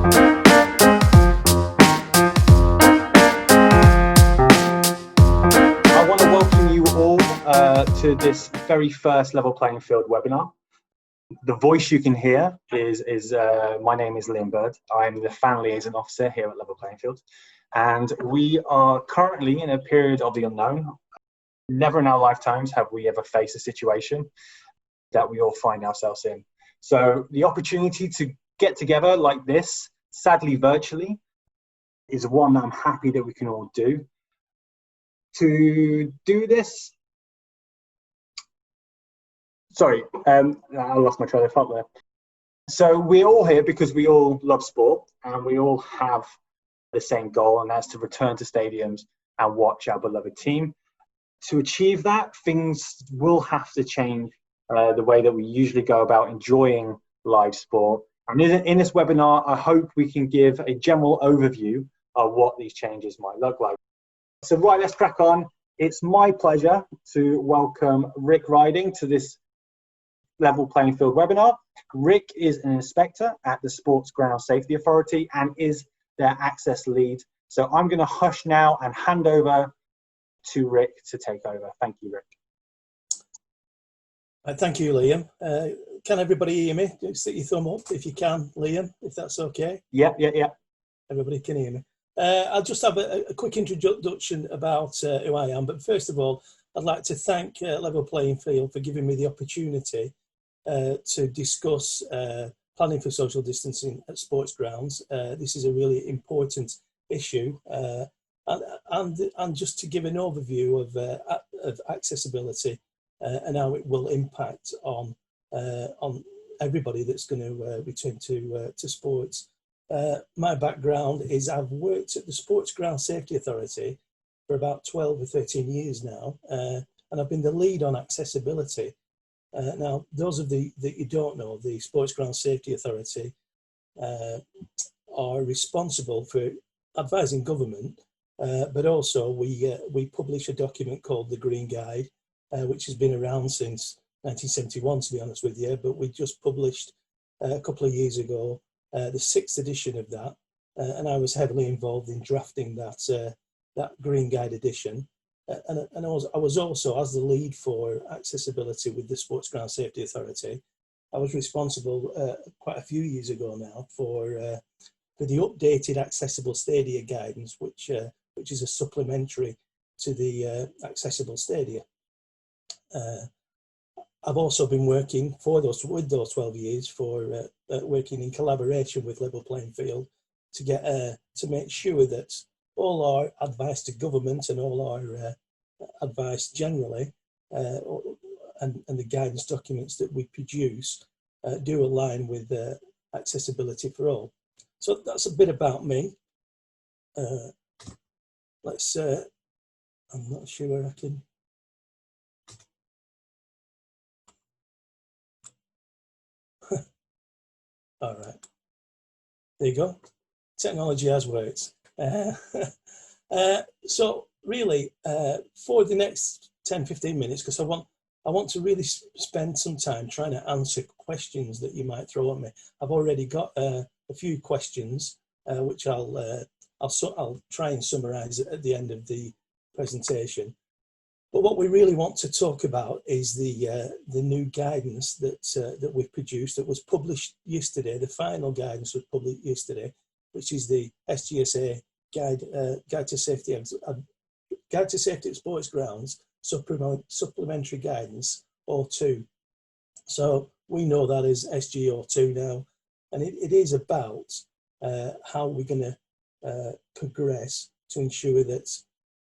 I want to welcome you all to this very first Level Playing Field webinar. The voice you can hear is my name is Liam Bird. I'm the fan liaison officer here at Level Playing Field, and we are currently in a period of the unknown. Never in our lifetimes have we ever faced a situation that we all find ourselves in. So the opportunity to get together like this, sadly virtually, is one that I'm happy that we can all do. To do this, sorry, I lost my train of thought there. So we're all here because we all love sport and we all have the same goal, and that's to return to stadiums and watch our beloved team. To achieve that, things will have to change the way that we usually go about enjoying live sport. And in this webinar, I hope we can give a general overview of what these changes might look like. So right, let's crack on. It's my pleasure to welcome Rick Riding to this Level Playing Field webinar. Rick is an inspector at the Sports Ground Safety Authority and is their access lead. So I'm going to hush now and hand over to Rick to take over. Thank you, Rick. Thank you, Liam. Can everybody hear me? Just stick your thumb up if you can, Liam, if that's okay. Yeah. Everybody can hear me. I'll just have a quick introduction about who I am. But first of all, I'd like to thank Level Playing Field for giving me the opportunity to discuss planning for social distancing at sports grounds. This is a really important issue. And just to give an overview of accessibility and how it will impact on everybody that's going to return to sports. My background is I've worked at the Sports Ground Safety Authority for about 12 or 13 years now, and I've been the lead on accessibility. Now, those of that you don't know, the Sports Ground Safety Authority are responsible for advising government, but also we publish a document called the Green Guide, which has been around since 1971, to be honest with you, but we just published a couple of years ago the 6th edition of that, and I was heavily involved in drafting that Green Guide edition. And I was also, as the lead for accessibility with the Sports Ground Safety Authority, I was responsible quite a few years ago now for the updated accessible stadia guidance, which is a supplementary to the accessible stadia. I've also been working with those 12 years for working in collaboration with Level Playing Field to get to make sure that all our advice to government and all our advice generally and the guidance documents that we produce do align with accessibility for all. So that's a bit about me. Let's. I'm not sure I can. All right, there you go. Technology has worked. So really, for the next 10-15 minutes, because I want to really spend some time trying to answer questions that you might throw at me. I've already got a few questions, which I'll try and summarise at the end of the presentation. But what we really want to talk about is the new guidance that we've produced, that was published yesterday. The final guidance was published yesterday, which is the SGSA Guide to Safety at Sports Grounds Supplementary Guidance O2. So we know that as SGO2 now, and it is about how we're going to progress to ensure that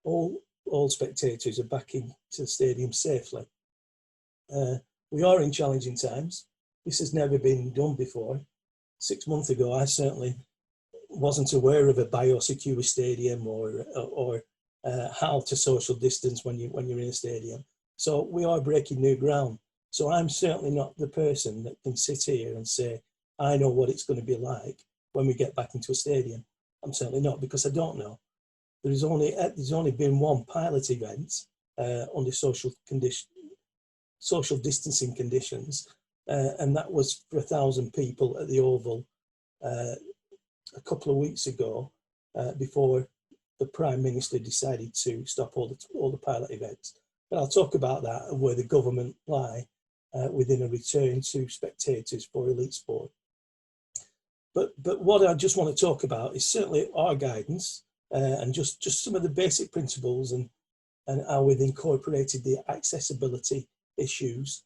all spectators are back into the stadium safely. We are in challenging times. This has never been done before. 6 months ago, I certainly wasn't aware of a biosecure stadium or how to social distance when you're in a stadium. So we are breaking new ground. So I'm certainly not the person that can sit here and say, I know what it's going to be like when we get back into a stadium. I'm certainly not, because I don't know. There's only been one pilot event under social distancing conditions, and that was for 1,000 people at the Oval a couple of weeks ago, before the Prime Minister decided to stop all the pilot events. But I'll talk about that and where the government lie within a return to spectators for elite sport. But what I just want to talk about is certainly our guidance and just some of the basic principles and how we've incorporated the accessibility issues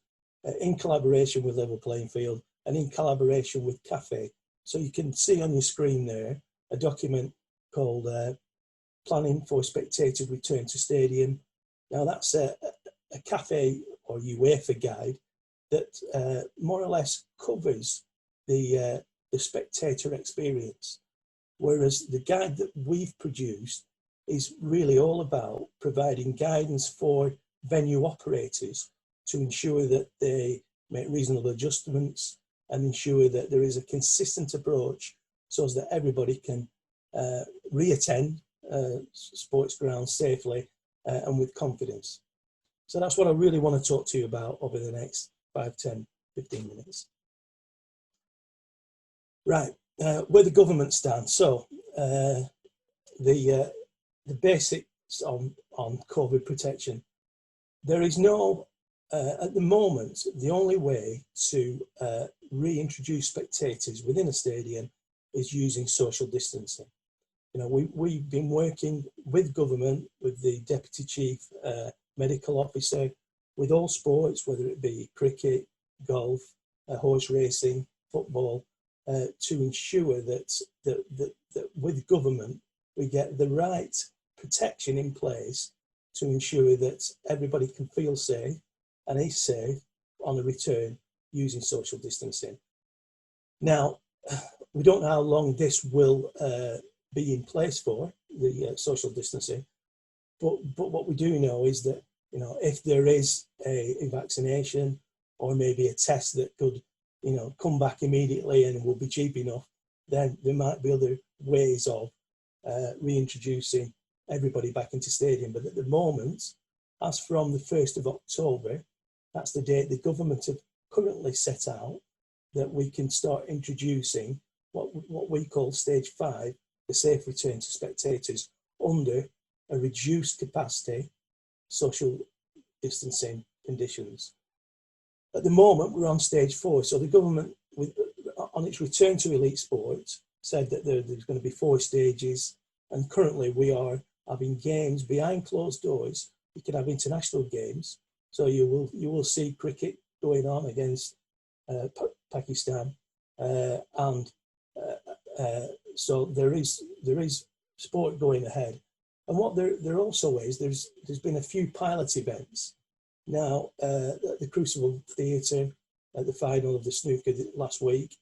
in collaboration with Level Playing Field and in collaboration with CAFE. So you can see on your screen there a document called Planning for Spectator Return to Stadium. Now that's a CAFE or UEFA guide that more or less covers the spectator experience, whereas the guide that we've produced is really all about providing guidance for venue operators to ensure that they make reasonable adjustments and ensure that there is a consistent approach so that everybody can re-attend sports grounds safely and with confidence. So that's what I really want to talk to you about over the next 5, 10, 15 minutes. Right, where the government stands. So the basics on COVID protection. There is no, at the moment, the only way to reintroduce spectators within a stadium is using social distancing. You know, we've been working with government, with the Deputy Chief Medical Officer, with all sports, whether it be cricket, golf, horse racing, football, to ensure that with government we get the right protection in place to ensure that everybody can feel safe and is safe on a return using social distancing. Now, we don't know how long this will be in place for, the social distancing, but what we do know is that, you know, if there is a vaccination or maybe a test that could, you know, come back immediately and will be cheap enough, then there might be other ways of reintroducing everybody back into stadium. But at the moment, as from the 1st of October, that's the date the government have currently set out, that we can start introducing what we call stage 5, the safe return to spectators, under a reduced capacity social distancing conditions. At the moment, we're on stage 4. So the government, on its return to elite sport, said that there's going to be 4 stages. And currently we are having games behind closed doors. You can have international games. So you will see cricket going on against Pakistan. So there is sport going ahead. And what there also is, there's been a few pilot events. Now, at the Crucible Theatre, at the final of the snooker last week,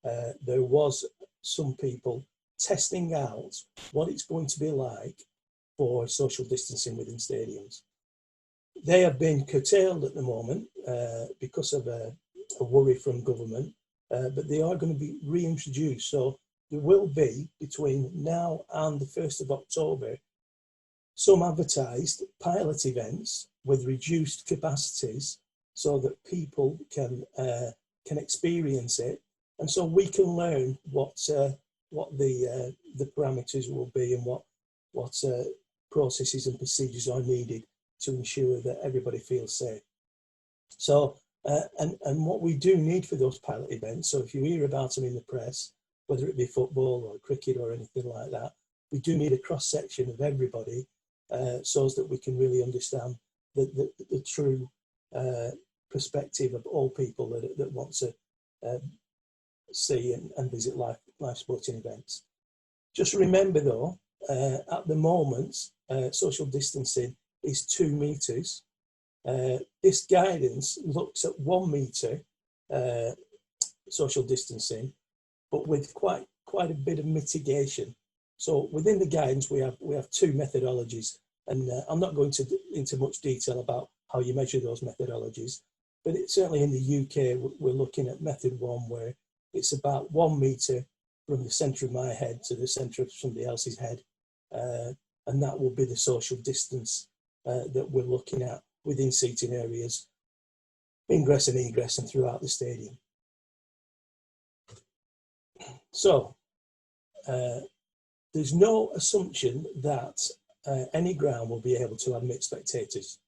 there was some people testing out what it's going to be like for social distancing within stadiums. They have been curtailed at the moment because of a worry from government, but they are going to be reintroduced. So there will be, between now and the 1st of October, some advertised pilot events with reduced capacities so that people can experience it, and so we can learn what the parameters will be and what processes and procedures are needed to ensure that everybody feels safe. So and what we do need for those pilot events, so if you hear about them in the press, whether it be football or cricket or anything like that, we do need a cross section of everybody so that we can really understand the true perspective of all people that want to see and visit live sporting events. Just remember though, at the moment, social distancing is 2 meters. This guidance looks at 1 meter social distancing, but with quite a bit of mitigation. So within the guidance, we have 2 methodologies, and I'm not going into much detail about how you measure those methodologies, but certainly in the UK, we're looking at method 1, where it's about 1 meter from the centre of my head to the centre of somebody else's head, and that will be the social distance that we're looking at within seating areas, ingress and egress, and throughout the stadium. So there's no assumption that any ground will be able to admit spectators.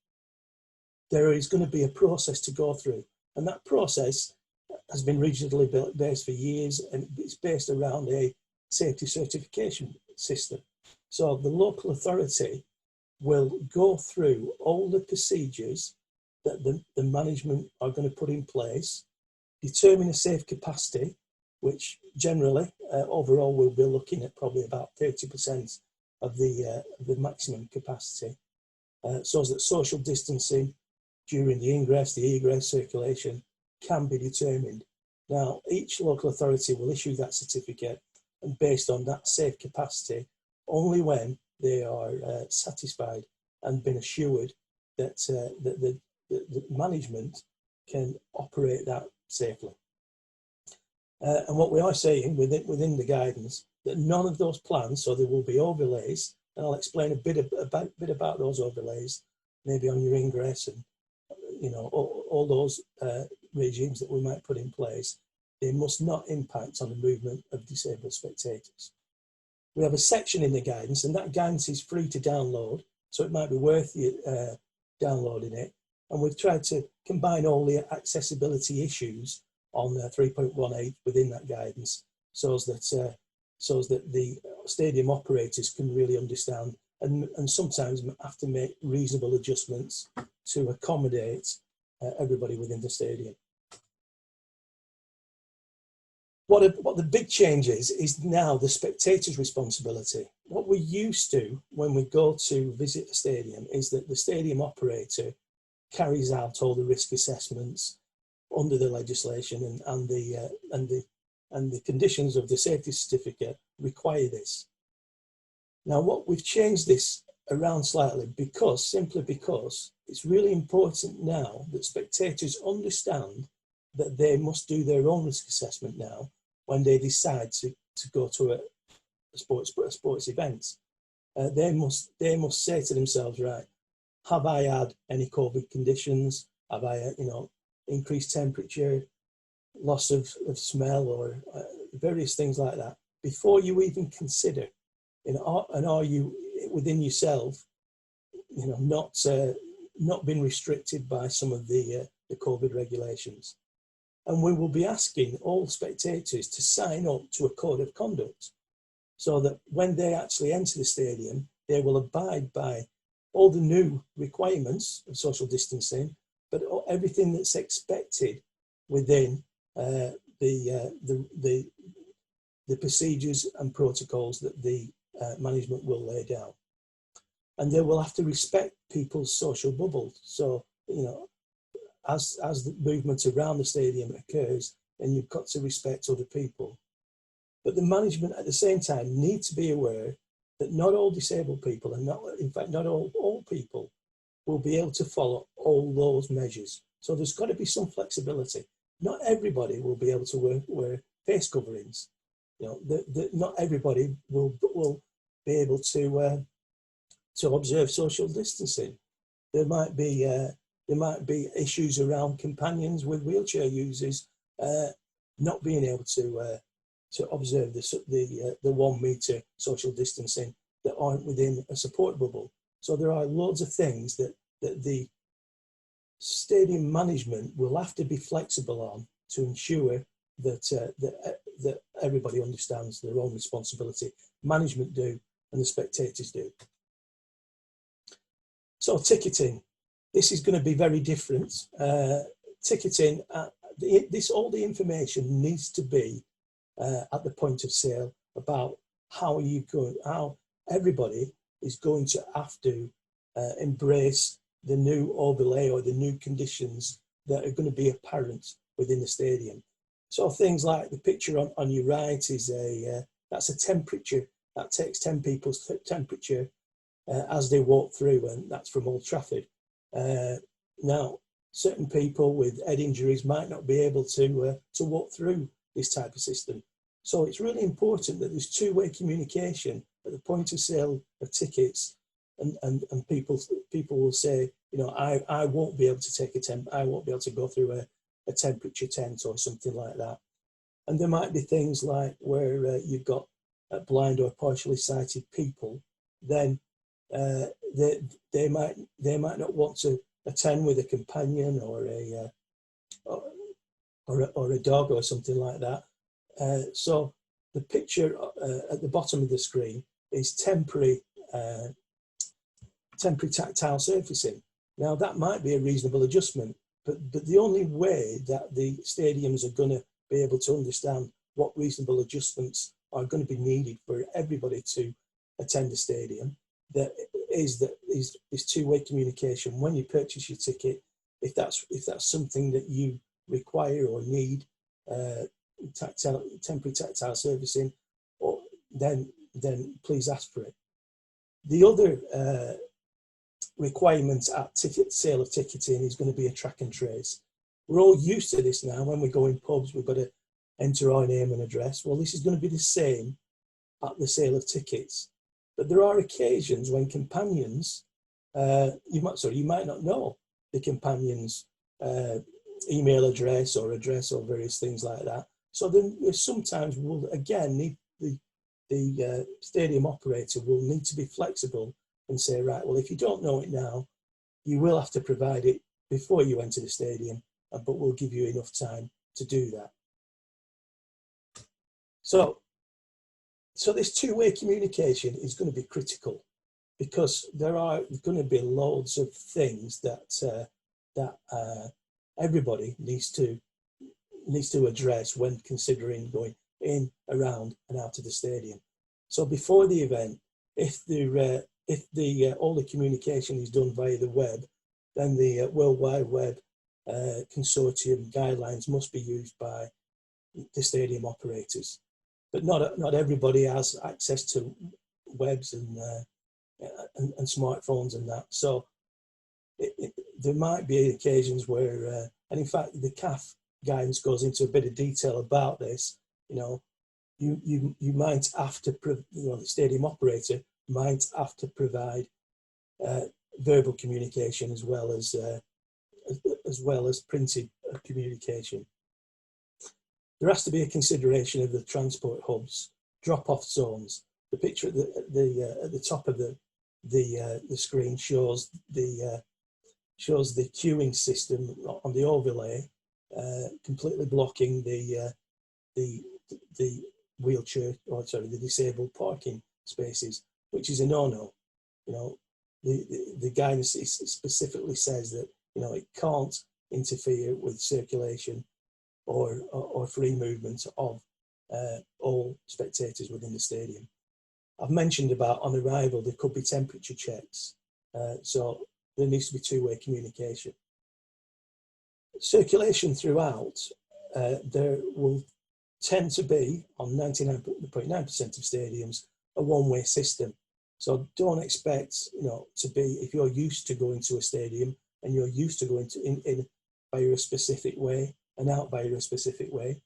There is going to be a process to go through, and that process has been regionally based for years, and it's based around a safety certification system. So the local authority will go through all the procedures that the management are going to put in place, determine a safe capacity, which generally overall we'll be looking at probably about 30% of the maximum capacity, so that social distancing during the ingress, the egress, circulation can be determined. Now, each local authority will issue that certificate, and based on that safe capacity, only when they are satisfied and been assured that the management can operate that safely. And what we are saying within the guidance, that none of those plans, so there will be overlays, and I'll explain a bit about those overlays, maybe on your ingress and all those regimes that we might put in place. They must not impact on the movement of disabled spectators. We have a section in the guidance, and that guidance is free to download, so it might be worth you downloading it. And we've tried to combine all the accessibility issues on 3.18 within that guidance, so that the stadium operators can really understand and sometimes have to make reasonable adjustments to accommodate everybody within the stadium. What the big change is now the spectator's responsibility. What we're used to when we go to visit a stadium is that the stadium operator carries out all the risk assessments under the legislation, and the conditions of the safety certificate require this. Now, what we've changed this around slightly simply because it's really important now that spectators understand that they must do their own risk assessment now when they decide to go to a sports event. They must say to themselves, right, have I had any COVID conditions? Have I, increased temperature, loss of smell, or various things like that, before you even consider, and are you within yourself, not been restricted by some of the COVID regulations. And we will be asking all spectators to sign up to a code of conduct, so that when they actually enter the stadium, they will abide by all the new requirements of social distancing, but everything that's expected within the procedures and protocols that the management will lay down. And they will have to respect people's social bubble. So, as the movement around the stadium occurs, then you've got to respect other people. But the management at the same time need to be aware that not all disabled people, and not all people, will be able to follow all those measures. So there's got to be some flexibility. Not everybody will be able to wear face coverings. Not everybody will be able to observe social distancing. There might be issues around companions with wheelchair users not being able to observe the 1 metre social distancing that aren't within a support bubble. So there are loads of things that the stadium management will have to be flexible on to ensure that everybody understands their own responsibility. Management do, and the spectators do. So ticketing, this is going to be very different. Ticketing, all the information needs to be at the point of sale about how everybody is going to have to embrace the new overlay or the new conditions that are going to be apparent within the stadium. So things like the picture on your right is that's a temperature, that takes 10 people's temperature as they walk through, and that's from Old Trafford. Now, certain people with head injuries might not be able to walk through this type of system. So it's really important that there's two-way communication at the point of sale of tickets, and people will say, I won't be able to take I won't be able to go through a temperature tent or something like that. And there might be things like where you've got blind or partially sighted people, then they might not want to attend with a companion or a dog or something like that. So the picture at the bottom of the screen is temporary tactile surfacing. Now that might be a reasonable adjustment, but the only way that the stadiums are going to be able to understand what reasonable adjustments are going to be needed for everybody to attend the stadium, is two-way communication. When you purchase your ticket, if that's something that you require or need, temporary tactile servicing, or then please ask for it. The other requirement at sale of ticketing is going to be a track and trace. We're all used to this now. When we go in pubs, we've got to enter our name and address. Well, this is going to be the same at the sale of tickets. But there are occasions when companions, you might not know the companion's email address or various things like that. So then sometimes we'll again need the stadium operator will need to be flexible and say, right, well, if you don't know it now, you will have to provide it before you enter the stadium, but we'll give you enough time to do that. So this two-way communication is going to be critical, because there are going to be loads of things that everybody needs to address when considering going in, around, and out of the stadium. So before the event, if all the communication is done via the web, then the World Wide Web Consortium guidelines must be used by the stadium operators. But not everybody has access to webs and smartphones and that. So there might be occasions where, and in fact, the CAF guidance goes into a bit of detail about this. You might have to, the stadium operator might have to provide verbal communication as well as printed communication. There has to be a consideration of the transport hubs, drop-off zones. The picture at the top of the screen shows the queuing system on the overlay, completely blocking the wheelchair, the disabled parking spaces, which is a no-no. The guidance specifically says that it can't interfere with circulation or free movement of all spectators within the stadium. I've mentioned about on arrival there could be temperature checks, so there needs to be two-way communication. Circulation throughout, there will tend to be, on 99.9% of stadiums, a one-way system. So don't expect, to be, if you're used to going to a stadium and you're used to going in by a specific way and out by a specific way,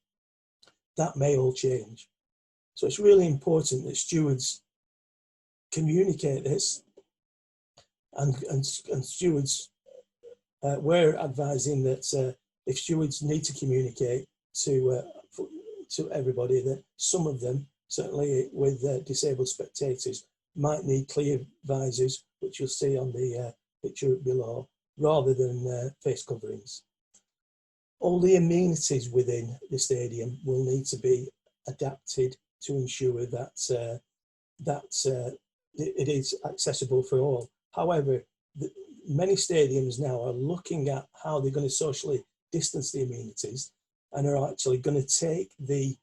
that may all change. So it's really important that stewards communicate this, and stewards, we're advising that if stewards need to communicate to everybody, that some of them, certainly with disabled spectators, might need clear visors, which you'll see on the picture below, rather than face coverings. All the amenities within the stadium will need to be adapted to ensure that it is accessible for all. However, many stadiums now are looking at how they're going to socially distance the amenities, and are actually going to take the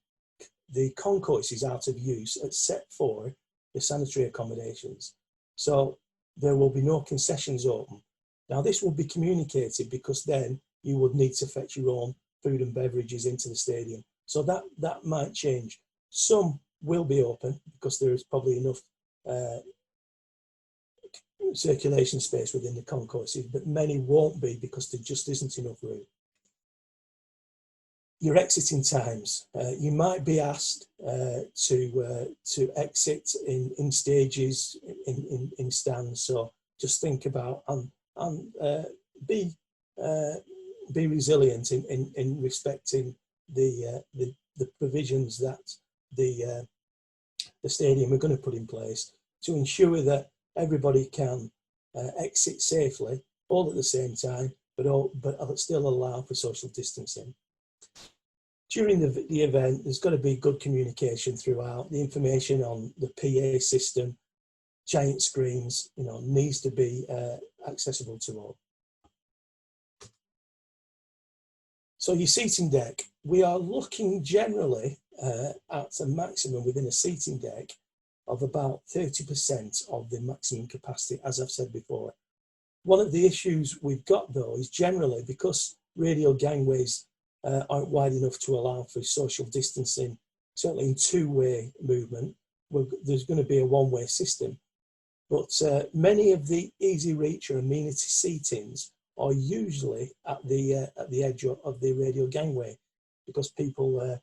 concourses out of use except for the sanitary accommodations. So there will be no concessions open. Now this will be communicated, because then you would need to fetch your own food and beverages into the stadium. So that might change. Some will be open because there is probably enough circulation space within the concourses, but many won't be because there just isn't enough room. Your exiting times. You might be asked to exit in stages, in stands. So just think about and be resilient in respecting the provisions that the the stadium are going to put in place to ensure that everybody can exit safely, all at the same time, but still allow for social distancing. During the event, there's got to be good communication throughout. The information on the PA system, giant screens, needs to be accessible to all. So your seating deck, we are looking generally at a maximum within a seating deck of about 30% of the maximum capacity, as I've said before. One of the issues we've got though is generally because radial gangways aren't wide enough to allow for social distancing, certainly in two-way movement, there's going to be a one-way system. But many of the easy reach or amenity seatings are usually at the edge of the radial gangway because people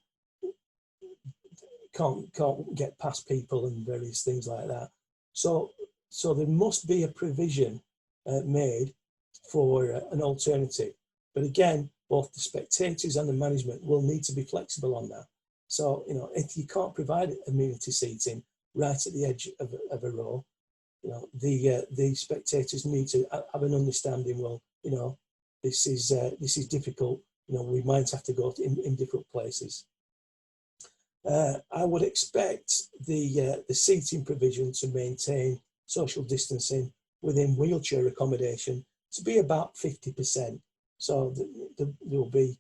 can't get past people and various things like that. So there must be a provision made for an alternative. But again, both the spectators and the management will need to be flexible on that. So, if you can't provide amenity seating right at the edge of a row, the spectators need to have an understanding. Well, this is difficult. We might have to go in different places. I would expect the seating provision to maintain social distancing within wheelchair accommodation to be about 50%. So there'll be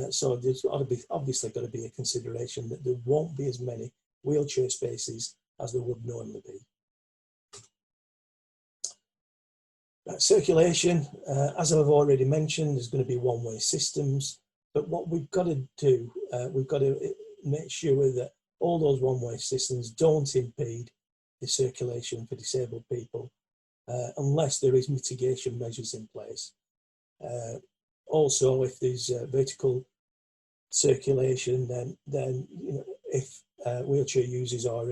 so there's obviously got to be a consideration that there won't be as many wheelchair spaces as there would normally be. Circulation, as I've already mentioned, there's going to be one-way systems, but what we've got to do, we've got to make sure that all those one-way systems don't impede the circulation for disabled people unless there is mitigation measures in place. Also, if there's vertical circulation, then if wheelchair users are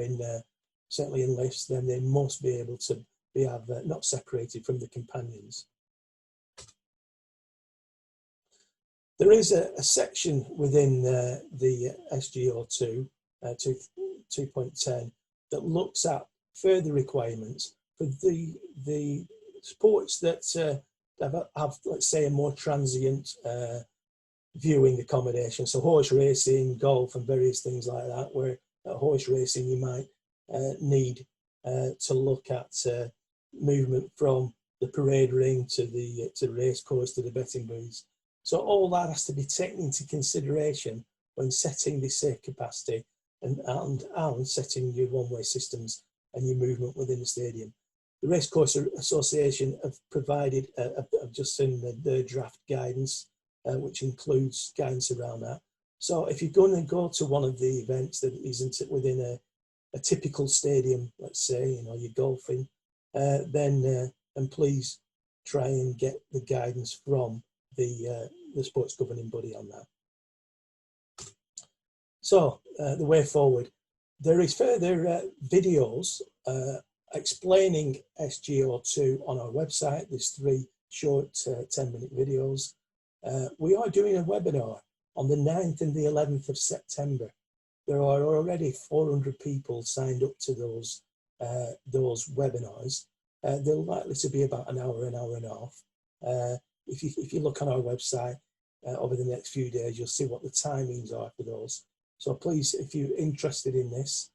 certainly in lifts, then they must be able to not separated from the companions. There is a section within the SGO2 2.10 that looks at further requirements for the sports that have, let's say, a more transient viewing accommodation. So horse racing, golf, and various things like that. Where at horse racing you might need to look at movement from the parade ring to the race course to the betting booths. So all that has to be taken into consideration when setting the safe capacity and setting your one-way systems and your movement within the stadium. The Racecourse Association have provided, I've just seen the draft guidance, which includes guidance around that. So if you're going to go to one of the events that isn't within a typical stadium, let's say, you're golfing, then please try and get the guidance from the sports governing body on that. So the way forward, there is further videos explaining SGO2 on our website. There's 3 short 10-minute videos. We are doing a webinar on the 9th and the 11th of September. There are already 400 people signed up to those webinars. They're likely to be about an hour and a half. If you look on our website over the next few days, you'll see what the timings are for those. So please, if you're interested in this,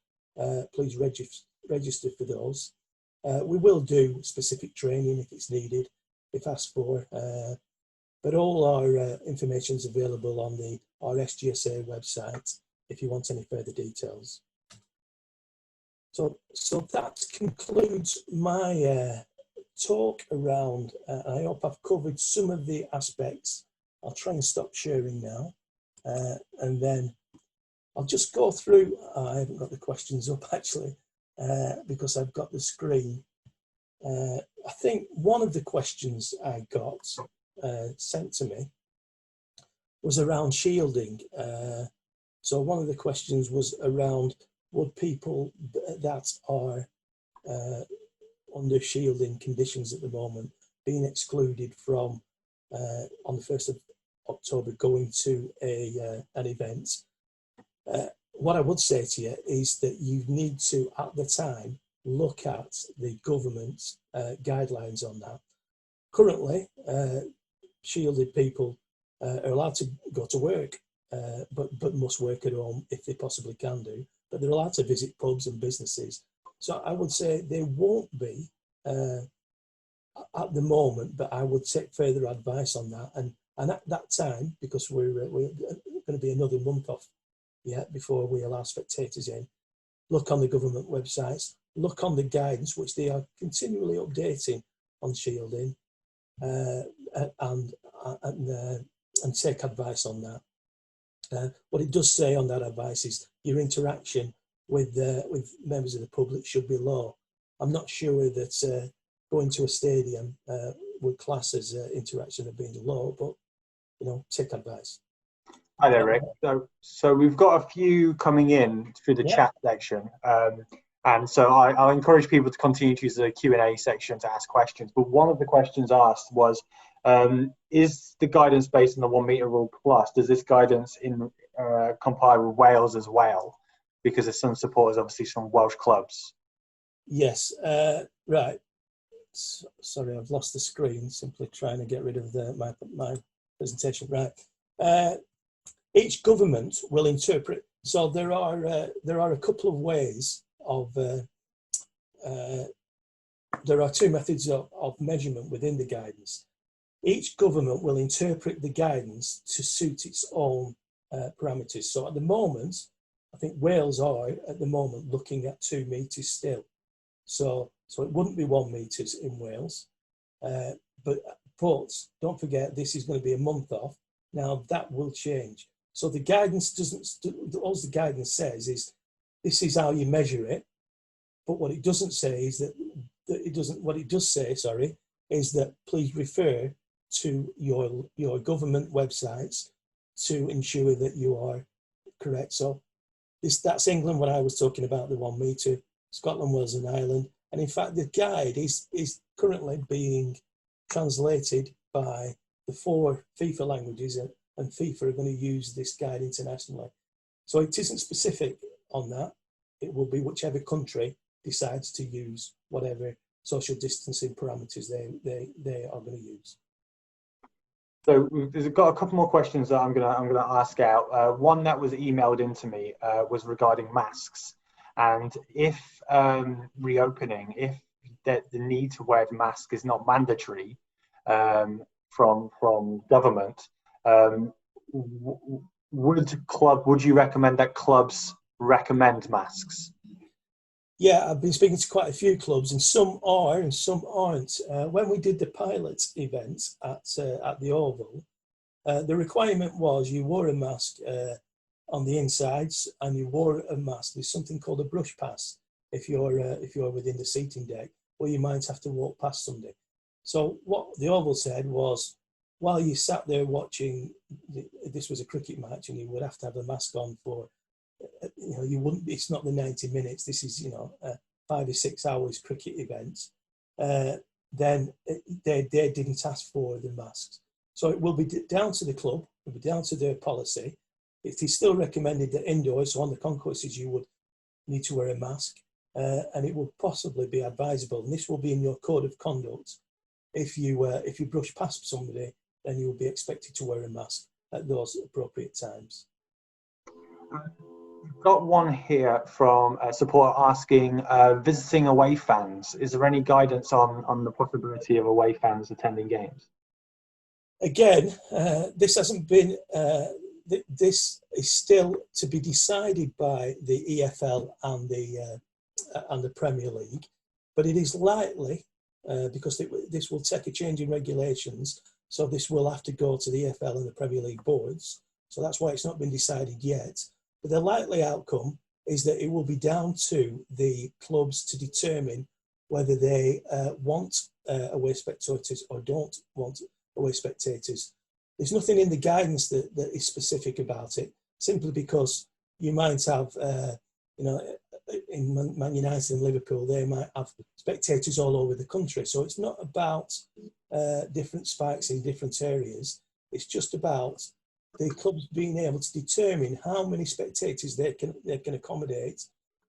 please register for those. We will do specific training if it's needed, if asked for, but all our information is available on our SGSA website if you want any further details. So that concludes my talk around, I hope I've covered some of the aspects. I'll try and stop sharing now, and then I'll just go through, I haven't got the questions up actually, because I've got the screen. I think one of the questions I got sent to me was around shielding. So one of the questions was around, would people that are under shielding conditions at the moment being excluded from on the 1st of October going to an event? what I would say to you is that you need to, at the time, look at the government's guidelines on that. Currently, shielded people are allowed to go to work, but must work at home if they possibly can do. But they're allowed to visit pubs and businesses. So I would say there won't be at the moment, but I would take further advice on that. And at that time, because we're going to be another month off yet before we allow spectators in, look on the government websites, look on the guidance, which they are continually updating on shielding, and take advice on that. What it does say on that advice is your interaction with members of the public should be low. I'm not sure that going to a stadium would class as interaction of being low, but take advice. Hi there, Rick. So we've got a few coming in through the chat section, and so I'll encourage people to continue to use the Q&A section to ask questions. But one of the questions asked was, is the guidance based on the 1 metre rule plus? Does this guidance comply with Wales as well? Because there's some supporters, obviously, from Welsh clubs. Yes, right. Sorry, I've lost the screen. Simply trying to get rid of my presentation. Right. Each government will interpret. So there are a couple of ways of. There are two methods of measurement within the guidance. Each government will interpret the guidance to suit its own parameters. So at the moment, I think Wales are at the moment looking at 2 metres still. So it wouldn't be 1 metre in Wales. But don't forget, this is going to be a month off. Now that will change. So the guidance doesn't, all the guidance says is, this is how you measure it. But what it doesn't say is what it does say, sorry, is that please refer to your government websites to ensure that you are correct. So that's England, what I was talking about, the 1 metre, Scotland, Wales and Ireland. And in fact, the guide is currently being translated by the 4 FIFA languages, and FIFA are going to use this guide internationally. So it isn't specific on that. It will be whichever country decides to use whatever social distancing parameters they are going to use. So we've got a couple more questions that I'm gonna ask out. One that was emailed into me was regarding masks, and if reopening, if the need to wear the mask is not mandatory from government, would you recommend that clubs recommend masks? Yeah, I've been speaking to quite a few clubs, and some are and some aren't. When we did the pilot event at the Oval, the requirement was you wore a mask on the insides, and you wore a mask. There's something called a brush pass if you're within the seating deck, or you might have to walk past somebody. So what the Oval said was, while you sat there watching, this was a cricket match, and you would have to have a mask on for. You wouldn't. It's not the 90 minutes. This is 5 or 6 hours cricket event. Then they didn't ask for the masks. So it will be down to the club. It will be down to their policy. It is still recommended that indoors, so on the concourses, you would need to wear a mask, and it will possibly be advisable. And this will be in your code of conduct. If you brush past somebody, then you will be expected to wear a mask at those appropriate times. We've got one here from a supporter asking, visiting away fans. Is there any guidance on the possibility of away fans attending games? Again, this hasn't been. This is still to be decided by the EFL and the Premier League, but it is likely because this will take a change in regulations. So this will have to go to the EFL and the Premier League boards. So that's why it's not been decided yet. But the likely outcome is that it will be down to the clubs to determine whether they want away spectators or don't want away spectators. There's nothing in the guidance that is specific about it, simply because you might have, in Man United and Liverpool, they might have spectators all over the country. So it's not about different spikes in different areas. It's just about the clubs being able to determine how many spectators they can accommodate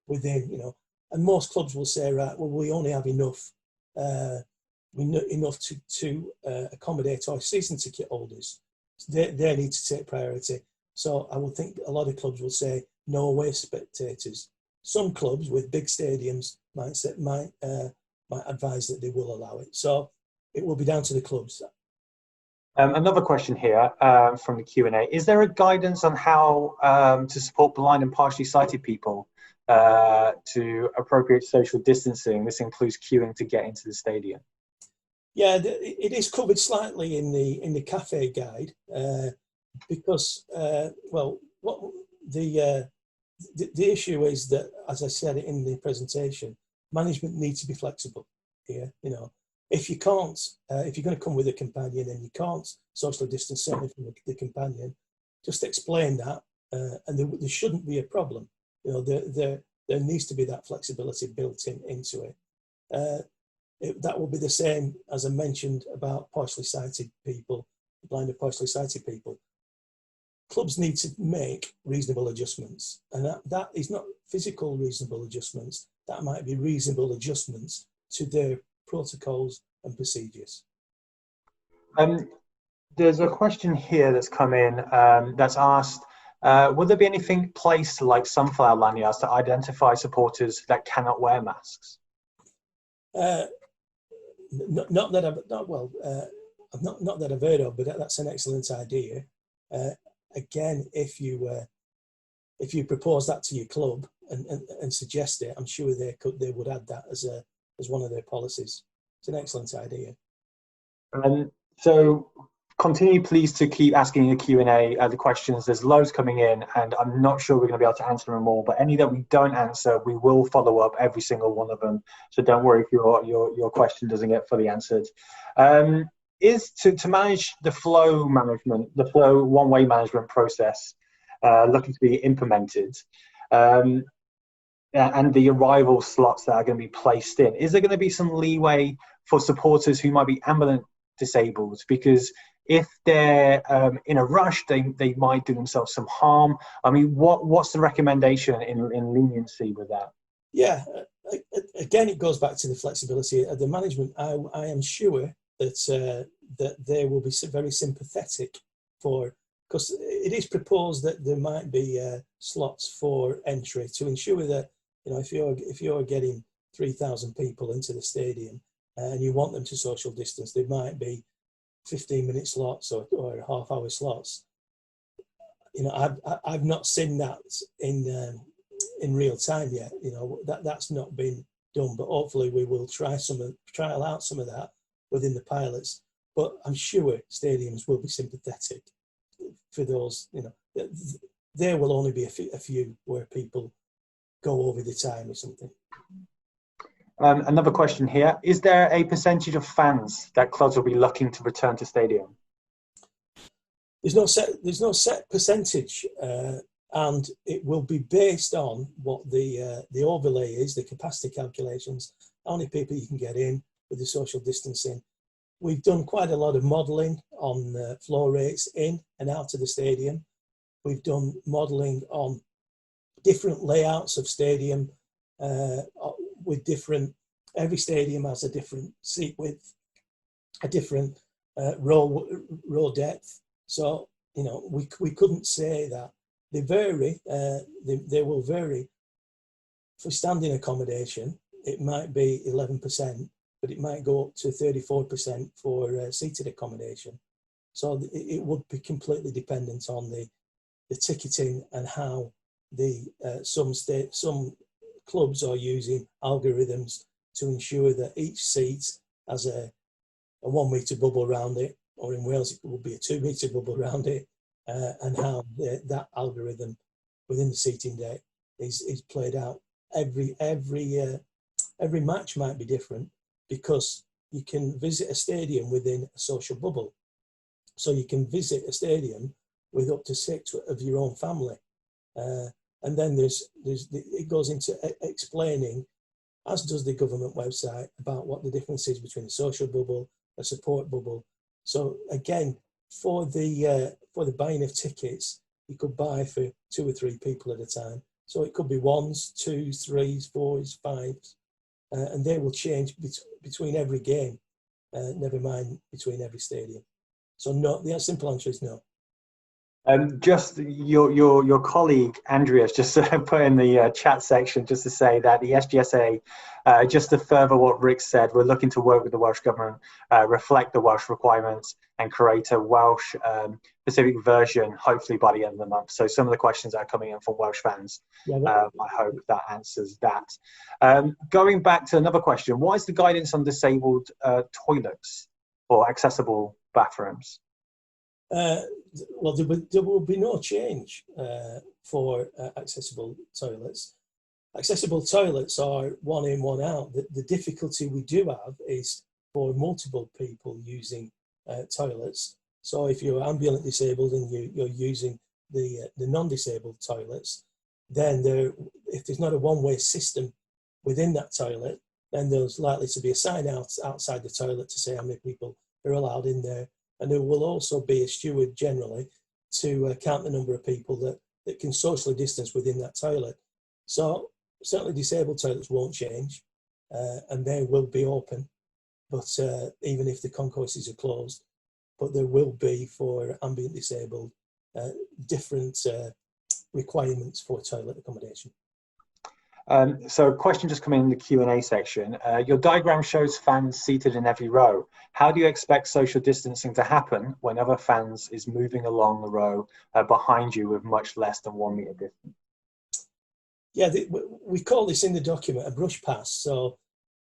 within, you know, and most clubs will say, right, well, we only have enough to accommodate our season ticket holders. They need to take priority. So I would think a lot of clubs will say no away spectators. Some clubs with big stadiums might advise that they will allow it. So it will be down to the clubs. Another question here from the Q&A. Is there a guidance on how to support blind and partially sighted people to appropriate social distancing? This includes queuing to get into the stadium. Yeah, it is covered slightly in the cafe guide because, well, what the issue is that, as I said in the presentation, management needs to be flexible here. You know, if you can't, if you're going to come with a companion and you can't socially distance certainly from the companion, just explain that, and there shouldn't be a problem. You know, there needs to be that flexibility built into it. That will be the same as I mentioned about partially sighted people, blind and partially sighted people. Clubs need to make reasonable adjustments, and that is not physical reasonable adjustments. That might be reasonable adjustments to their protocols and procedures. There's a question here that's come in that's asked, will there be anything placed like sunflower lanyards to identify supporters that cannot wear masks? Not that I've heard of, but that's an excellent idea. Again, if you propose that to your club and suggest it, I'm sure they would add that as one of their policies. It's an excellent idea. So continue please to keep asking the Q&A, the questions. There's loads coming in and I'm not sure we're going to be able to answer them all, but any that we don't answer, we will follow up every single one of them. So don't worry if your question doesn't get fully answered. Is to manage the flow management, the flow one-way management process looking to be implemented, and the arrival slots that are going to be placed in, is there going to be some leeway for supporters who might be ambulance disabled? Because if they're in a rush, they might do themselves some harm. I mean, what's the recommendation in leniency with that? Yeah, again, it goes back to the flexibility of the management. I am sure that they will be very sympathetic for, because it is proposed that there might be slots for entry to ensure that, you know, if you're getting 3,000 people into the stadium and you want them to social distance, there might be 15-minute slots or half-hour slots. You know, I've not seen that in real time yet. You know, that's not been done, but hopefully we will trial out some of that within the pilots. But I'm sure stadiums will be sympathetic for those. You know, there will only be a few where people go over the time or something. Another question here. Is there a percentage of fans that clubs will be looking to return to stadium? There's no set percentage, and it will be based on what the overlay is, the capacity calculations, how many people you can get in with the social distancing. We've done quite a lot of modelling on flow rates in and out of the stadium. We've done modelling on different layouts of stadium with different, every stadium has a different seat width, a different row depth. So, you know, we couldn't say that. They vary, they will vary. For standing accommodation, it might be 11%, but it might go up to 34% for seated accommodation. So it would be completely dependent on the ticketing and how some clubs are using algorithms to ensure that each seat has a 1 metre bubble around it, or in Wales it would be a 2 metre bubble around it, and how that algorithm within the seating deck is played out. Every match might be different because you can visit a stadium within a social bubble. So you can visit a stadium with up to 6 of your own family. And then it goes into explaining, as does the government website, about what the difference is between a social bubble, a support bubble. So again, for the buying of tickets, you could buy for 2 or 3 people at a time. So it could be 1s, 2s, 3s, 4s, 5s, and they will change between every game. Never mind between every stadium. So no, the simple answer is no. Just your colleague Andrea's just put in the chat section just to say that the SGSA, just to further what Rick said, we're looking to work with the Welsh government, reflect the Welsh requirements, and create a Welsh specific version, hopefully by the end of the month. So some of the questions that are coming in from Welsh fans, I hope that answers that. Going back to another question, what is the guidance on disabled toilets or accessible bathrooms? Well, there will be no change for accessible toilets. Accessible toilets are 1 in, 1 out. The difficulty we do have is for multiple people using toilets. So if you're ambulant disabled and you're using the non-disabled toilets, then if there's not a one-way system within that toilet, then there's likely to be a sign outside the toilet to say how many people are allowed in there. And there will also be a steward generally to count the number of people that can socially distance within that toilet. So certainly disabled toilets won't change, and they will be open, but even if the concourses are closed, but there will be for ambient disabled different requirements for toilet accommodation. So a question just coming in the Q&A section. Your diagram shows fans seated in every row. How do you expect social distancing to happen when other fans is moving along the row behind you with much less than 1 meter distance? Yeah, we call this in the document a brush pass. So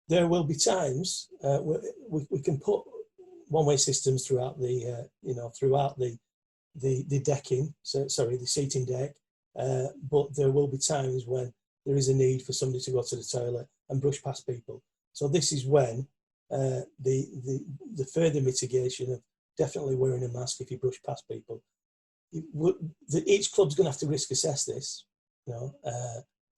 there will be times we can put one-way systems throughout the the decking. So sorry, the seating deck. But there will be times when there is a need for somebody to go to the toilet and brush past people. So this is when the further mitigation of definitely wearing a mask if you brush past people. Each club's going to have to risk assess this,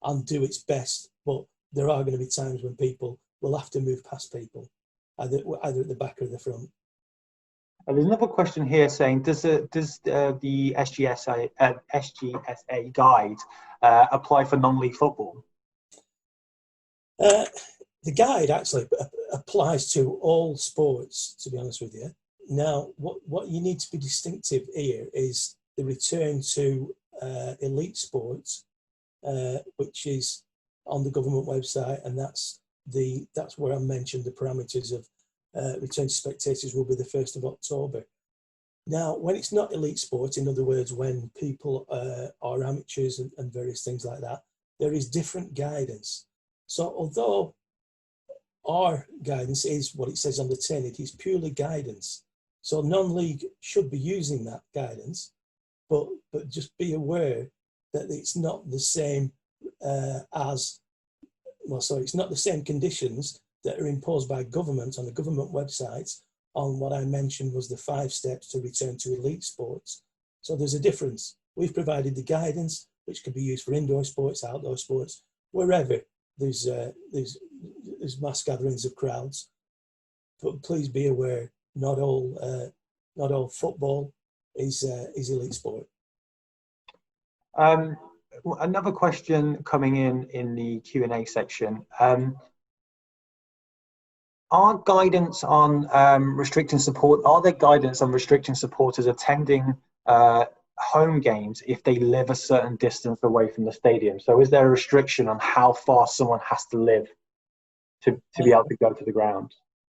and do its best. But there are going to be times when people will have to move past people, either at the back or the front. There's another question here saying, does the SGSA guide apply for non-league football? The guide actually applies to all sports, to be honest with you. Now, what you need to be distinctive here is the return to elite sports, which is on the government website, and that's where I mentioned the parameters of return to spectators will be the 1st of October. Now, when it's not elite sport, in other words, when people are amateurs and various things like that, there is different guidance. So although our guidance is what it says on the tin, it is purely guidance. So non-league should be using that guidance, but just be aware that it's not the same it's not the same conditions that are imposed by government on the government websites on what I mentioned was the 5 steps to return to elite sports. So there's a difference. We've provided the guidance, which can be used for indoor sports, outdoor sports, wherever there's mass gatherings of crowds. But please be aware, not all football is elite sport. Another question coming in the Q&A section. Are guidance on restricting support? Are there guidance on restricting supporters attending home games if they live a certain distance away from the stadium? So, is there a restriction on how far someone has to live to be able to go to the ground?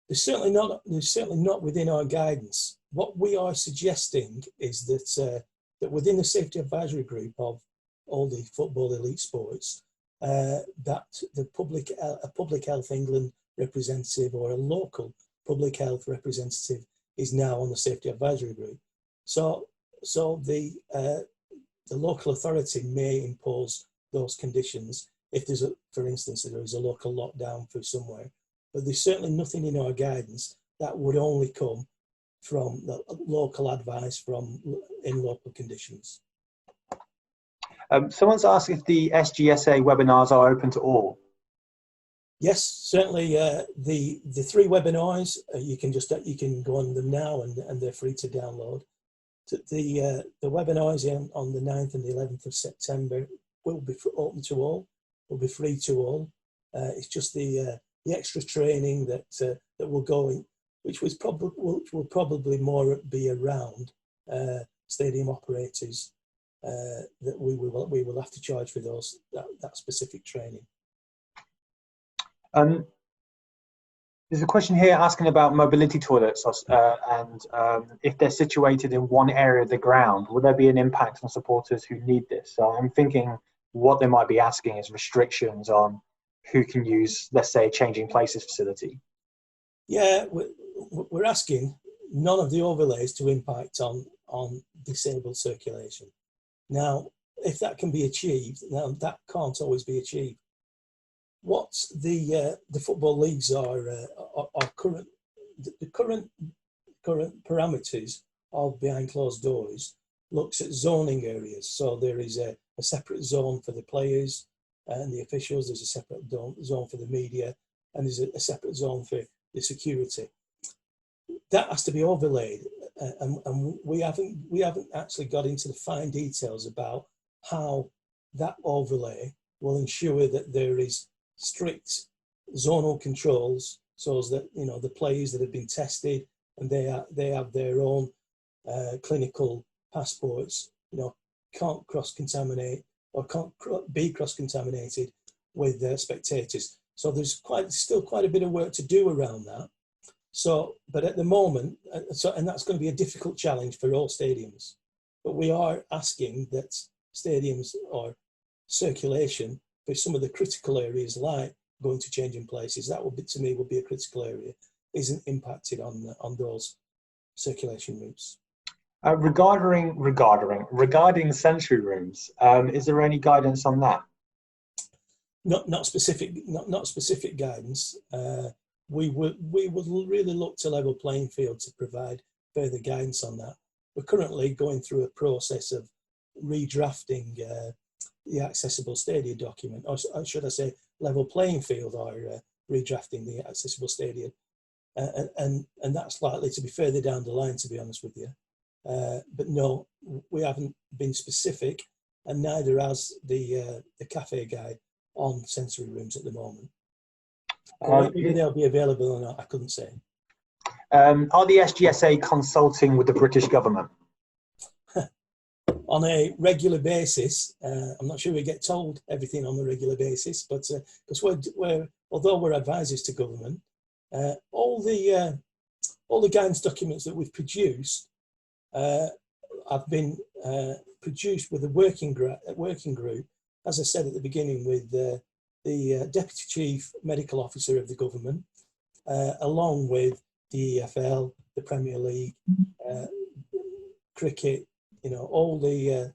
There's certainly not within our guidance. What we are suggesting is that within the safety advisory group of all the football elite sports, that a Public Health England representative or a local public health representative is now on the safety advisory group. So the local authority may impose those conditions if there's for instance, there is a local lockdown for somewhere. But there's certainly nothing in our guidance that would only come from the local advice in local conditions. Someone's asked if the SGSA webinars are open to all. Yes, certainly. The three webinars you can go on them now, and they're free to download. The webinars on the 9th and the 11th of September will be open to all, will be free to all. It's just the extra training that will go in, which will probably more be around stadium operators, that we will have to charge for that specific training. There's a question here asking about mobility toilets and if they're situated in one area of the ground, will there be an impact on supporters who need this? So I'm thinking what they might be asking is restrictions on who can use, let's say, a changing places facility. Yeah, we're asking none of the overlays to impact on disabled circulation. Now, if that can be achieved, now that can't always be achieved. What the football leagues are current parameters of behind closed doors looks at zoning areas. So there is a separate zone for the players and the officials. There's a separate zone for the media, and there's a separate zone for the security. That has to be overlaid, and we haven't actually got into the fine details about how that overlay will ensure that there is strict zonal controls, so that the players that have been tested and they have their own clinical passports, can't cross-contaminate or can't be cross-contaminated with spectators. So there's still quite a bit of work to do around that. So, but at the moment, and that's going to be a difficult challenge for all stadiums. But we are asking that stadiums or circulation for some of the critical areas, like going to changing places, that would be, to me, would be a critical area, isn't impacted on those circulation routes. Regarding sensory rooms, is there any guidance on that? Not specific guidance. We would really look to level playing field to provide further guidance on that. We're currently going through a process of redrafting the accessible stadia document, or should I say level playing field, or redrafting the accessible stadia, and that's likely to be further down the line, to be honest with you. But no, we haven't been specific, and neither has the cafe guide on sensory rooms at the moment. Whether they'll be available or not, I couldn't say. Are the SGSA consulting with the British government? On a regular basis. I'm not sure we get told everything on a regular basis, but because although we're advisors to government, all the guidance documents that we've produced have been produced with a working group, as I said at the beginning, with the Deputy Chief Medical Officer of the government, along with the EFL, the Premier League, cricket, all the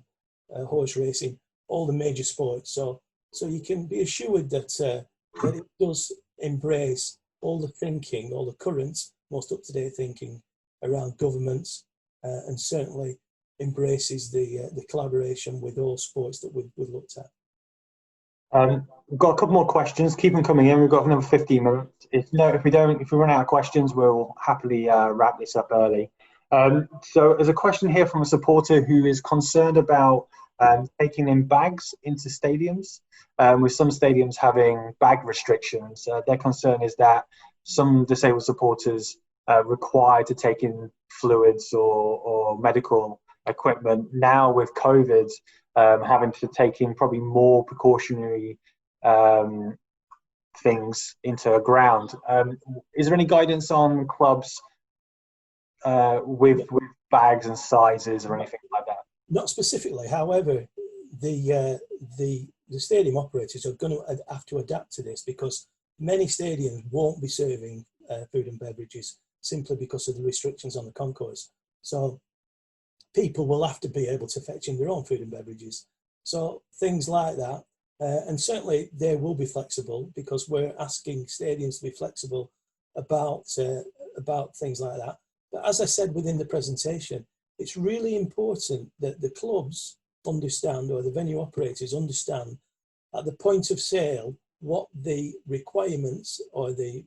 horse racing, all the major sports. So you can be assured that it does embrace all the thinking, all the current, most up-to-date thinking around governments, and certainly embraces the collaboration with all sports that we've looked at. We've got a couple more questions. Keep them coming in. We've got another 15 minutes. If we run out of questions, we'll happily wrap this up early. So there's a question here from a supporter who is concerned about taking in bags into stadiums, with some stadiums having bag restrictions. Their concern is that some disabled supporters are required to take in fluids or medical equipment. Now with COVID, having to take in probably more precautionary things into a ground. Is there any guidance on clubs with bags and sizes or anything like that? Not specifically. However, the stadium operators are going to have to adapt to this, because many stadiums won't be serving food and beverages simply because of the restrictions on the concourse. So people will have to be able to fetch in their own food and beverages. So things like that, and certainly they will be flexible, because we're asking stadiums to be flexible about things like that. But as I said within the presentation, it's really important that the clubs understand, or the venue operators understand, at the point of sale, what the requirements or the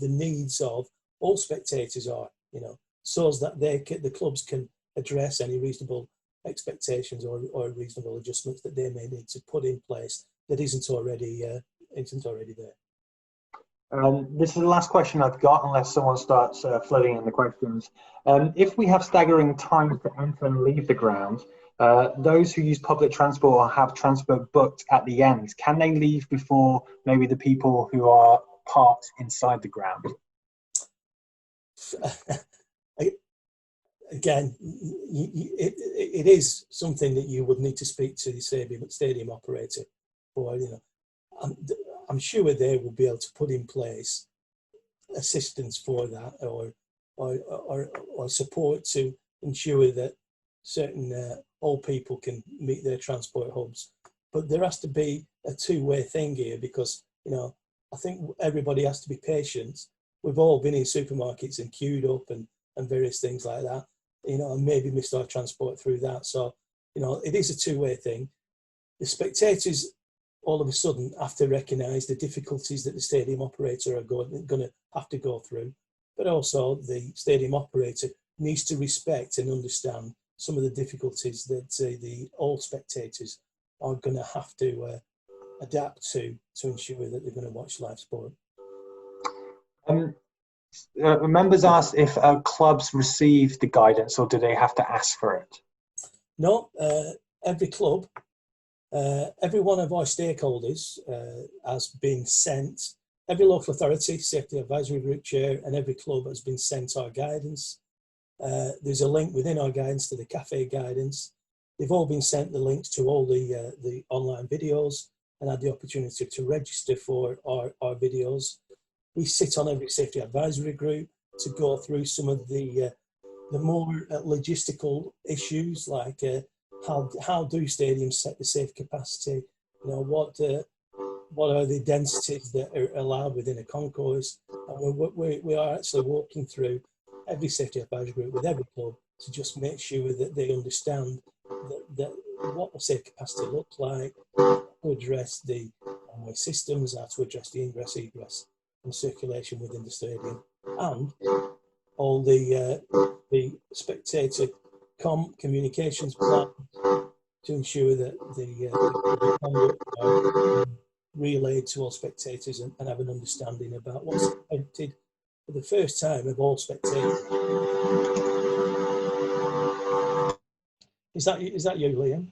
needs of all spectators are, you know, so that the clubs can address any reasonable expectations or reasonable adjustments that they may need to put in place that isn't already there. This is the last question I've got, unless someone starts flooding in the questions. If we have staggering times to enter and leave the ground, those who use public transport or have transport booked at the end, can they leave before maybe the people who are parked inside the ground? Again, it is something that you would need to speak to the stadium operator for. You know, I'm sure they will be able to put in place assistance for that, or support to ensure that certain old people can meet their transport hubs. But there has to be a two-way thing here, because, you know, I think everybody has to be patient. We've all been in supermarkets and queued up and various things like that, you know, and maybe missed our transport through that. So, you know, it is a two-way thing. The spectators all of a sudden have to recognise the difficulties that the stadium operator are going to have to go through, but also the stadium operator needs to respect and understand some of the difficulties that all spectators are going to have to adapt to ensure that they're going to watch live sport. Members asked if clubs receive the guidance, or do they have to ask for it? No, every club, every one of our stakeholders has been sent, every local authority, safety advisory group chair, and every club has been sent our guidance. There's a link within our guidance to the cafe guidance. They've all been sent the links to all the online videos and had the opportunity to register for our videos. We sit on every safety advisory group to go through some of the more logistical issues, like how do stadiums set the safe capacity? You know, what are the densities that are allowed within a concourse? And we are actually walking through every safety advisory group with every club to just make sure that they understand that what the safe capacity looks like, to address the systems, how to address the ingress, egress, and circulation within the stadium, and all the spectator communications plan to ensure that the conduct are relayed to all spectators and have an understanding about what's expected for the first time of all spectators. Is that you, Liam?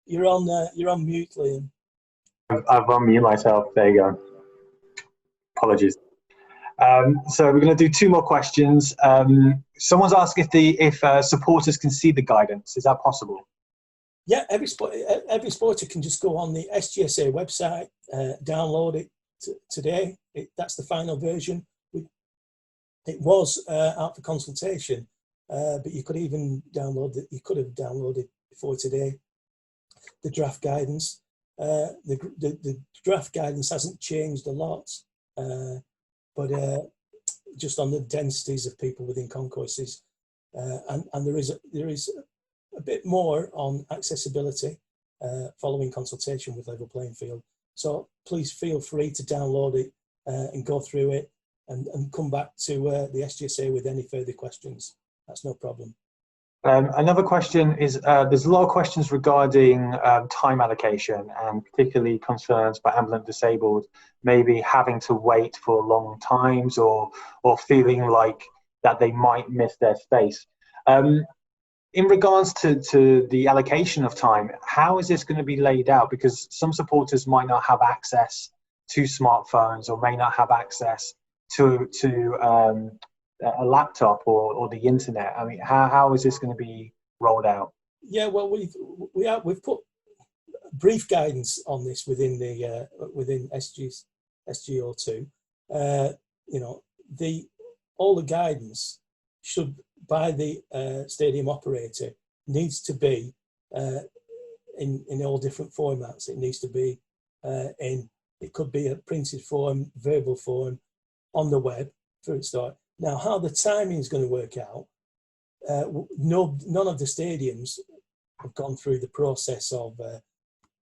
You're on mute, Liam. I've unmuted myself. There you go. Apologies. So we're going to do two more questions. Someone's asked if supporters can see the guidance. Is that possible? Yeah, every supporter can just go on the SGSA website, download it today. That's the final version. It was out for consultation, but you could even download it. You could have downloaded before today the draft guidance. The draft guidance hasn't changed a lot, but just on the densities of people within concourses, and there is a bit more on accessibility following consultation with Level Playing Field. So please feel free to download it and go through it and come back to the SGSA with any further questions. That's no problem. Another question is, there's a lot of questions regarding time allocation, and particularly concerns by ambulant disabled maybe having to wait for long times or feeling like that they might miss their space. In regards to the allocation of time, how is this going to be laid out? Because some supporters might not have access to smartphones, or may not have access to a laptop or the internet. I mean, how is this going to be rolled out? Yeah, well, we've put brief guidance on this within the within SGO2. You know, all the guidance should, by the stadium operator, needs to be in all different formats. It needs to be it could be a printed form, verbal form, on the web for a start. Now, how the timing is going to work out, none of the stadiums have gone through the process of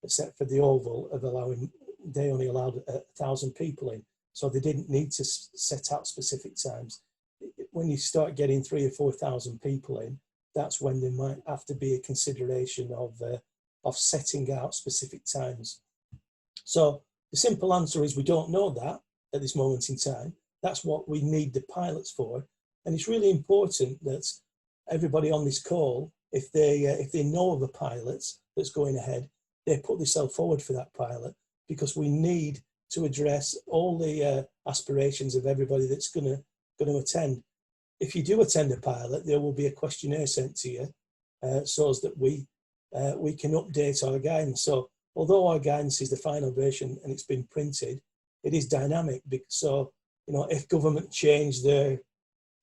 except for the Oval, they only allowed 1,000 people in. So they didn't need to set out specific times. When you start getting 3,000 or 4,000 people in, that's when there might have to be a consideration of setting out specific times. So the simple answer is we don't know that at this moment in time. That's what we need the pilots for. And it's really important that everybody on this call, if they know of a pilot that's going ahead, they put themselves forward for that pilot, because we need to address all the aspirations of everybody that's going to attend. If you do attend a pilot, there will be a questionnaire sent to you so that we can update our guidance. So although our guidance is the final version and it's been printed, it is dynamic. So, if government change their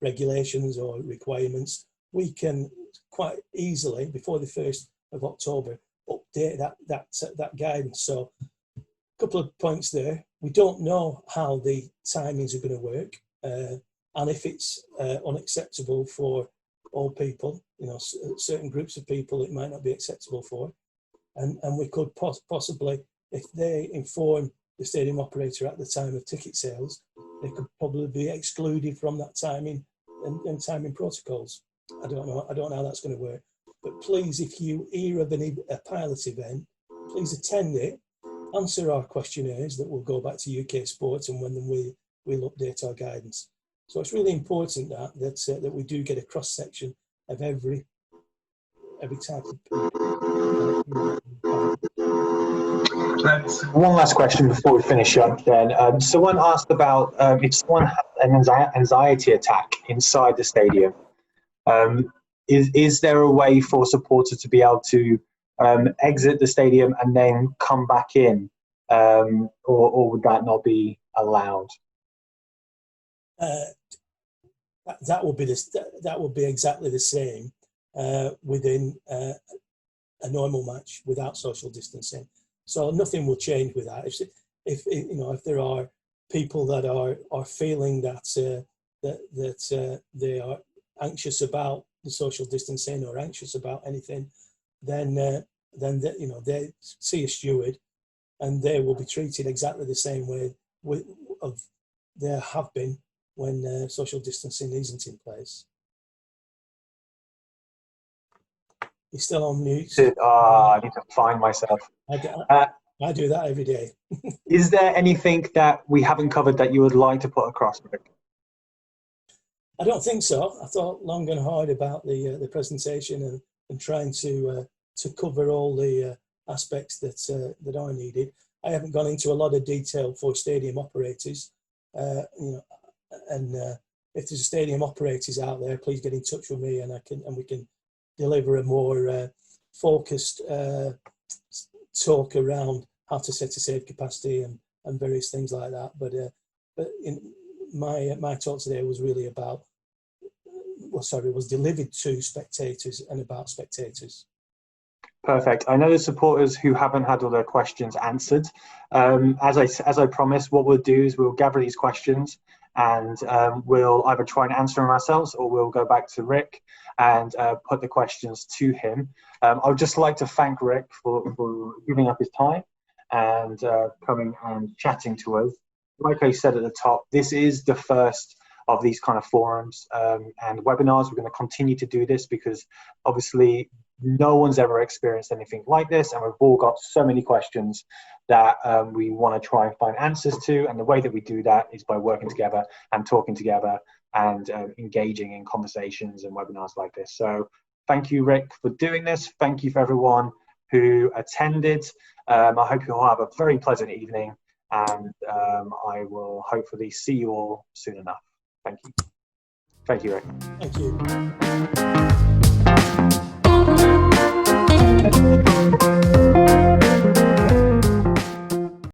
regulations or requirements, we can quite easily, before the 1st of October, update that guidance. So a couple of points there. We don't know how the timings are going to work. And if it's unacceptable for all people, certain groups of people it might not be acceptable for. And we could possibly, if they inform the stadium operator at the time of ticket sales, they could probably be excluded from that timing and timing protocols. I don't know how that's going to work. But please, if you hear of a pilot event, please attend it, answer our questionnaires that will go back to UK Sports, and when we'll update our guidance. So it's really important that we do get a cross section of every type of people. One last question before we finish up then. Someone asked about if someone had an anxiety attack inside the stadium, is there a way for supporters to be able to exit the stadium and then come back in, or would that not be allowed? That would be exactly the same within a normal match without social distancing. So nothing will change with that. If there are people that are feeling that they are anxious about the social distancing or anxious about anything, then they see a steward, and they will be treated exactly the same way there have been when social distancing isn't in place. You're still on mute. I need to find myself. I do that every day. Is there anything that we haven't covered that you would like to put across, Rick? I don't think so. I thought long and hard about the presentation and trying to cover all the aspects that are needed. I haven't gone into a lot of detail for stadium operators. And if there's stadium operators out there, please get in touch with me, and we can deliver a more focused talk around how to set a safe capacity and various things like that. But in my talk today was really about, was delivered to spectators and about spectators. Perfect. I know the supporters who haven't had all their questions answered. As I promised, what we'll do is we'll gather these questions, and we'll either try and answer them ourselves, or we'll go back to Rick and put the questions to him. I would just like to thank Rick for giving up his time and coming and chatting to us. Like I said at the top, this is the first of these kind of forums and webinars. We're going to continue to do this because obviously no one's ever experienced anything like this, and we've all got so many questions that we want to try and find answers to, and the way that we do that is by working together and talking together and engaging in conversations and webinars like this. So thank you, Rick, for doing this. Thank you for everyone who attended. I hope you all have a very pleasant evening, and I will hopefully see you all soon enough. Thank you. Thank you, Rick. Thank you.